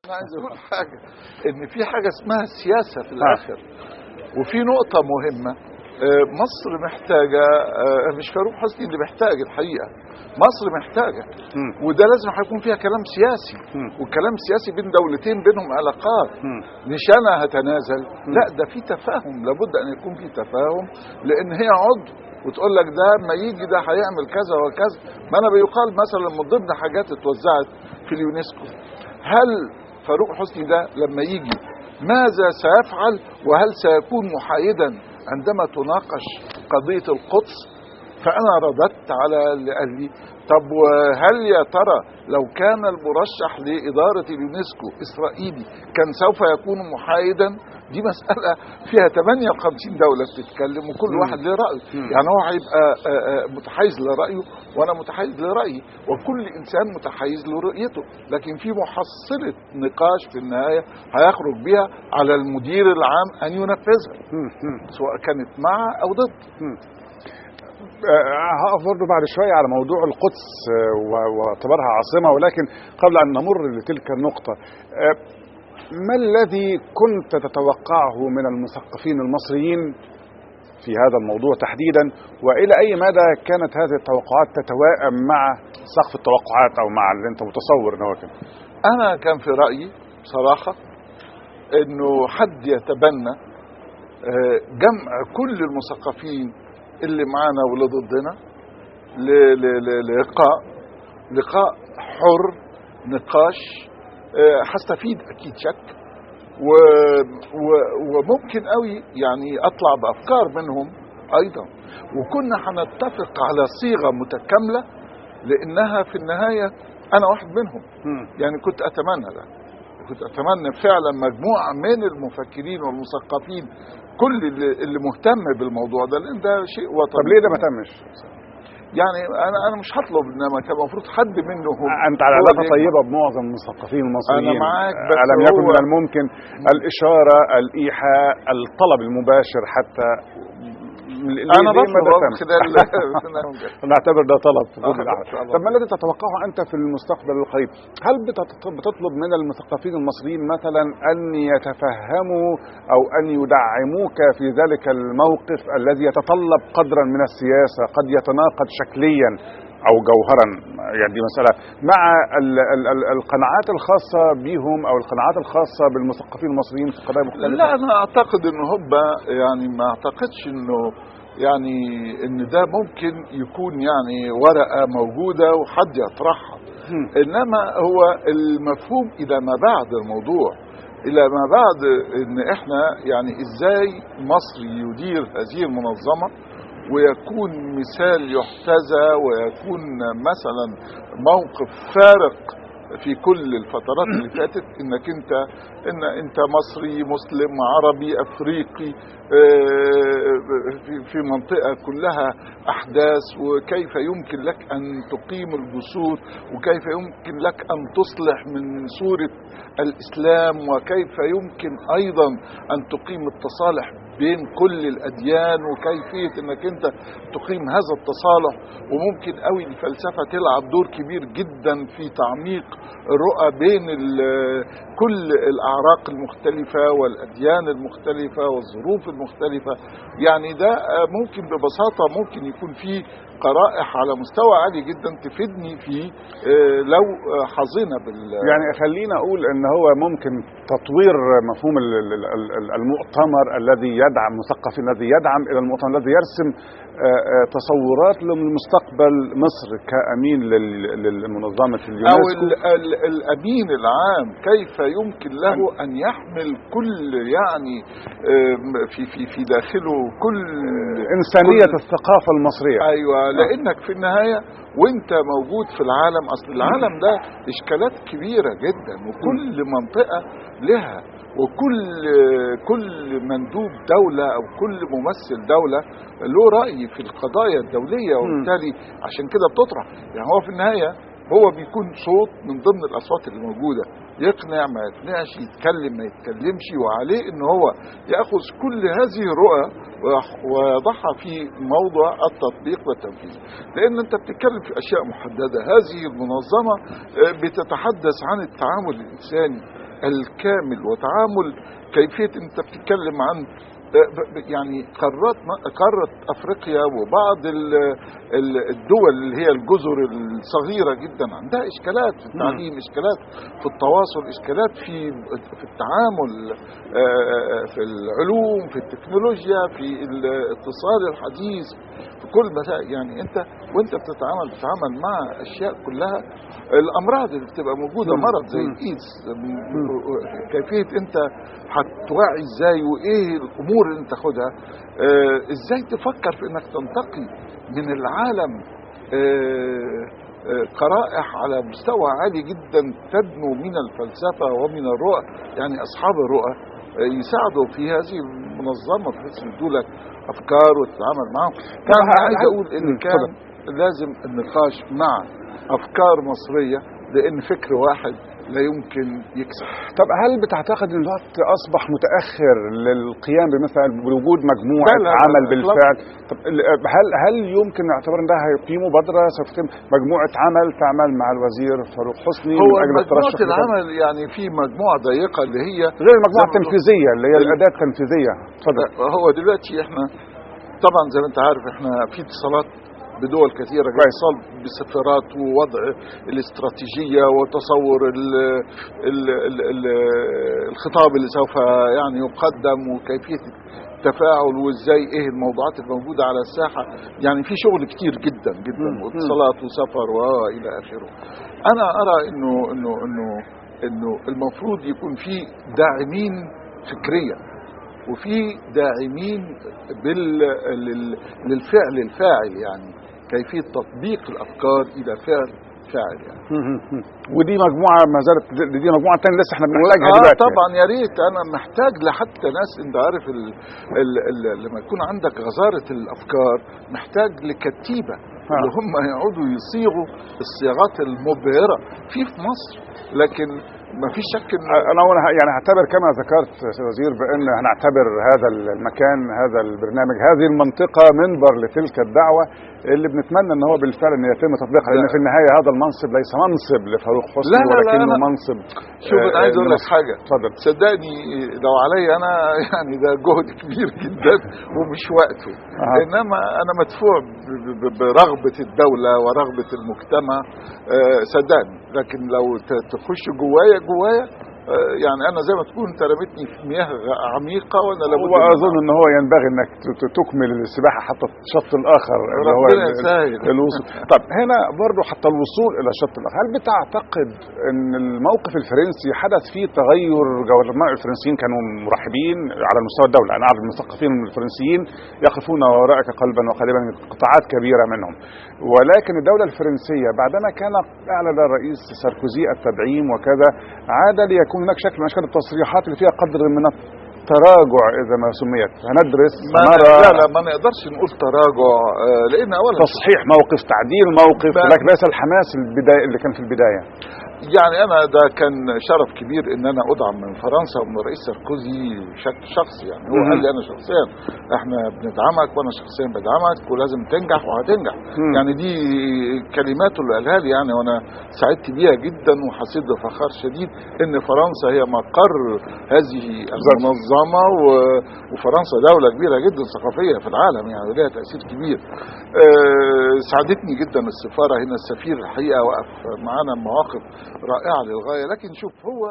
أنا عايز أقول حاجة، إن في حاجة اسمها السياسة في الآخر، وفي نقطة مهمة. مصر محتاجة، مش فاروق حسني اللي محتاج الحقيقة، مصر محتاجة، وده لازم هيكون فيها كلام سياسي، والكلام سياسي بين دولتين بينهم علاقات، مش أنا هتنازل، لا ده في تفاهم، لابد أن يكون في تفاهم، لأن هي عضو وتقول لك ده ما يجي ده هيعمل كذا وكذا. ما أنا بيقال مثلا من ضمن حاجات اتوزعت في اليونسكو، هل فاروق حسني ده لما يجي ماذا سيفعل، وهل سيكون محايدا عندما تناقش قضية القدس؟ فأنا رددت على اللي قال لي طب وهل يا ترى لو كان المرشح لإدارة اليونسكو إسرائيلي كان سوف يكون محايدا؟ دي مسألة فيها 58 دولة بتتكلم وكل واحد له رأي، يعني هو هيبقى متحيز لرأيه وأنا متحيز لرأيي، وكل إنسان متحيز لرؤيته، لكن في محصلة نقاش في النهاية هيخرج بها على المدير العام أن ينفذها سواء كانت مع أو ضد. هقف برضه بعد شوية على موضوع القدس واعتبارها عاصمة، ولكن قبل أن نمر لتلك النقطة، ما الذي كنت تتوقعه من المثقفين المصريين في هذا الموضوع تحديدا، وإلى أي مدى كانت هذه التوقعات تتوائم مع سقف التوقعات أو مع اللي أنت متصور أنه كان؟ أنا كان في رأيي بصراحة أنه حد يتبنى جمع كل المثقفين اللي معانا واللي ضدنا لقاء حر، نقاش هستفيد اكيد شك، وممكن قوي يعني اطلع بافكار منهم ايضا، وكنا هنتفق على صيغه متكامله، لانها في النهايه انا واحد منهم. يعني كنت اتمنى ده، كنت اتمنى فعلا مجموعه من المفكرين والمثقفين كل اللي مهتم بالموضوع ده، لان ده شيء وطني. طب ليه ده ما تمش؟ يعني انا مش هطلب، انما كان المفروض حد منهم. انت على علاقه طيبه بمعظم المثقفين المصريين، انا معاك، بس الم يكن من الممكن الاشاره، الايحاء، الطلب المباشر حتى؟ انا بطلب خلال نعتبر ده طلب في كل الاحوال. طب ما الذي تتوقعه انت في المستقبل القريب؟ هل بتطلب من المثقفين المصريين مثلا ان يتفهموا او ان يدعموك في ذلك الموقف الذي يتطلب قدرا من السياسه قد يتناقض شكليا او جوهرا، يعني دي مساله، مع القناعات الخاصه بهم او القناعات الخاصه بالمثقفين المصريين في قضايا مختلفه؟ لا، انا اعتقد ان هم يعني ما اعتقدش انه يعني ان ده ممكن يكون يعني ورقه موجوده وحد يطرحها، انما هو المفهوم الى ما بعد الموضوع، الى ما بعد ان احنا يعني ازاي مصر يدير هذه المنظمه ويكون مثال يحتذى، ويكون مثلا موقف فارق في كل الفترات اللي فاتت، انت مصري مسلم عربي افريقي في منطقة كلها احداث، وكيف يمكن لك ان تقيم الجسور، وكيف يمكن لك ان تصلح من صورة الاسلام، وكيف يمكن ايضا ان تقيم التصالح بين كل الاديان، وكيفية انك انت تقيم هذا التصالح. وممكن قوي الفلسفة تلعب دور كبير جدا في تعميق الرؤى بين كل الاعراق المختلفة والاديان المختلفة والظروف المختلفة. يعني ده ممكن ببساطة ممكن يكون فيه قرائح على مستوى عالي جدا تفيدني في لو حظينا يعني خلينا اقول ان هو ممكن تطوير مفهوم المؤتمر الذي يدعم مثقف، الذي يدعم الى المؤتمر الذي يرسم تصورات لمستقبل مصر كأمين للمنظمة اليونسكو، او الامين العام كيف يمكن له ان يحمل كل يعني في داخله كل إنسانية الثقافة المصرية. ايوه، لانك في النهاية وانت موجود في العالم، اصل العالم ده اشكالات كبيرة جدا، وكل منطقة لها، وكل مندوب دولة او كل ممثل دولة له رأي في القضايا الدولية، وبالتالي عشان كده بتطرح. يعني هو في النهاية هو بيكون صوت من ضمن الاصوات اللي موجودة، يقنع ما يقنعش، يتكلم ما يتكلمش، وعليه ان هو ياخذ كل هذه الرؤى ويضعها في موضع التطبيق والتنفيذ، لان انت بتتكلم في اشياء محددة. هذه المنظمة بتتحدث عن التعامل الانساني، الكامل وتعامل كيفية. انت بتتكلم عن يعني قارة افريقيا وبعض الدول اللي هي الجزر الصغيرة جدا عندها اشكالات في التعليم، اشكالات في التواصل، اشكالات في التعامل، في العلوم، في التكنولوجيا، في الاتصال الحديث، في كل مسائل. يعني انت وانت بتتعامل مع اشياء كلها، الامراض اللي بتبقى موجودة، مرض زي الايدز، كيفية انت هتوعي ازاي، وايه الامور اللي انت تاخدها، ازاي تفكر في انك تنتقي من العالم قرائح على مستوى عالي جدا تدنو من الفلسفة ومن الرؤى. يعني اصحاب الرؤى يساعدوا في هذه المنظمة بحيث يدوا لك افكار وتتعامل معهم. يعني عايز اقول ان كان لازم النقاش مع افكار مصرية، لان فكر واحد لا يمكن يكسب. طب هل بتعتقد ان الوقت اصبح متاخر للقيام بمثلا بوجود مجموعه عمل بالفعل؟ طب هل يمكن نعتبر ان ده هيقيم مبادره سوف تتم مجموعه عمل تعمل مع الوزير فاروق حسني هو من اجل مجموعه العمل؟ يعني في مجموعه ضيقه اللي هي غير المجموعه التنفيذيه اللي هي الاداه التنفيذيه. اتفضل. هو دلوقتي احنا طبعا زي ما انت عارف احنا في اتصالات بدول كثيرة، اتصال بالسفارات ووضع الاستراتيجية وتصور الخطاب اللي سوف يعني يقدم وكيفية التفاعل وازاي ايه الموضوعات الموجودة على الساحة. يعني في شغل كتير جدا جدا، واتصالات وسفر والى اخره. انا ارى انه المفروض يكون في داعمين فكريا، وفي داعمين للفعل الفاعل، يعني كيفية تطبيق الأفكار إلى فاعل يعني. ودي مجموعة ما زالت، دي مجموعة تانية لسه احنا بنحتاجها دلوقتي. طبعا يا ريت. أنا محتاج لحتى ناس، أنت عارف لما يكون عندك غزارة الأفكار محتاج لكتيبة اللي هم يقعدوا يصيغوا الصياغات المبهرة في مصر. لكن ما فيش شك ان انا يعني هعتبر كما ذكرت سيد وزير بان هنعتبر هذا المكان، هذا البرنامج، هذه المنطقه منبر لتلك الدعوه اللي بنتمنى ان هو بالفعل ان يتم تطبيقها، لان في النهايه هذا المنصب ليس منصب لفاروق حسني ولكنه منصب. شوف انا عايز اقول لك حاجه، اتفضل. صدقني لو عليا انا يعني ده جهد كبير جدا ومش وقته. انما انا مدفوع برغبه الدوله ورغبه المجتمع، صدقني. لكن لو تخش جوايا يعني انا زي ما تكون انت رميتني في مياه عميقه وانا لابد. واظن ان هو ينبغي انك تكمل السباحه حتى الشط الاخر اللي هو الوصول. طب هنا برضو حتى الوصول الى الشط الاخر، هل بتعتقد ان الموقف الفرنسي حدث فيه تغير؟ جولماء الفرنسيين كانوا مرحبين على مستوى الدوله، انا اعرف المثقفين الفرنسيين يقفون وراءك قلبا وقالبا، قطاعات كبيره منهم، ولكن الدوله الفرنسيه بعدما كان اعلن الرئيس ساركوزي التدعيم وكذا، عاد ليكون هناك شكل من اشكال التصريحات اللي فيها قدر من التراجع اذا ما سميت. هندرس نرى. لا ما نقدرش نقول تراجع، لان اولا تصحيح موقف، تعديل موقف، لكن ليس الحماس اللي كان في البدايه. يعني انا ده كان شرف كبير ان انا ادعم من فرنسا ومن الرئيس ساركوزي بشكل شخصي. يعني هو قال لي انا شخصيا احنا بندعمك وانا شخصيا بدعمك ولازم تنجح وهتنجح. يعني دي كلماته اللي قالها لي يعني، وانا سعدت بيها جدا وحسيت بفخر شديد ان فرنسا هي مقر هذه المنظمه، وفرنسا دوله كبيره جدا ثقافيه في العالم، يعني لها تاثير كبير. سعدتني جدا السفاره هنا، السفير الحقيقه وقف معانا مواقف رائعة للغاية. لكن شوف هو